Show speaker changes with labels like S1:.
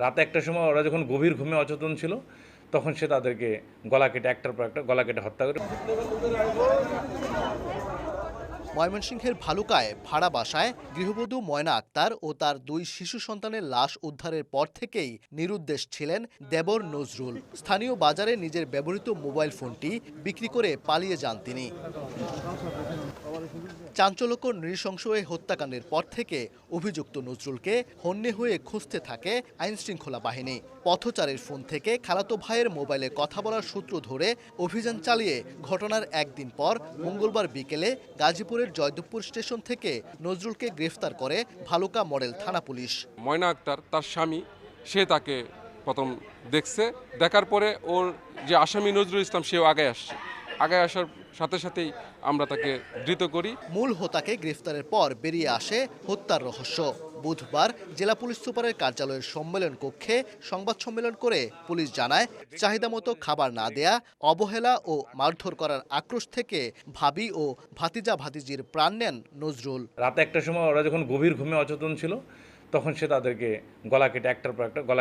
S1: রাতে একটার সময় ওরা যখন গভীর ঘুমে অচেতন ছিল, তখন সে তাদেরকে গলা কেটে একটার পর একটা গলা কেটে হত্যা করে।
S2: ময়মনসিংহের ভালুকায় ভাড়া বাসায় গৃহবধূ ময়না আক্তার ও তার 2 শিশু সন্তানের লাশ উদ্ধারের পর থেকেই নিরুদ্দেশ ছিলেন দেবর নজরুল। স্থানীয় বাজারে নিজের ব্যবহৃত মোবাইল ফোনটি বিক্রি করে পালিয়ে যান তিনি। চাঞ্চল্যকর নৃশংস এই হত্যাকাণ্ডের পর থেকে অভিযুক্ত নজরুলকে হন্যে হয়ে খুঁজতে থাকে আইনশৃঙ্খলা বাহিনী। পথচারের ফোন থেকে খালাতো ভাইয়ের মোবাইলে কথা বলার সূত্র ধরে অভিযান চালিয়ে ঘটনার একদিন পর মঙ্গলবার বিকেলে গাজীপুরের জয়দেবপুর স্টেশন থেকে নজরুলকে গ্রেফতার করে ভালুকা মডেল থানা পুলিশ।
S3: ময়না আক্তার তার স্বামী, সে তাকে প্রথম দেখছে, দেখার পরে ওর যে আসামি নজরুল ইসলাম সেও আগে আসার সাথে সাথেই আমরা তাকে ধৃত করি।
S2: মূল হোতাকে গ্রেফতারের পর বেরিয়ে আসে হত্যার রহস্য। বুধবার জেলা পুলিশ সুপারের কার্যালয়ের সম্মেলন কক্ষে সংবাদ সম্মেলন করে পুলিশ জানায়, চাহিদা মতো খাবার না দেয়া, অবহেলা ও মারধর করার আক্রোশ থেকে ভাবি ও ভাতিজা ভাতিজির প্রাণ নেন নজরুল।
S1: রাতে একটার সময় ওরা যখন গভীর ঘুমে অচেতন ছিল, তখন সে তাদেরকে গলা কেটে একটার পর একটা গলা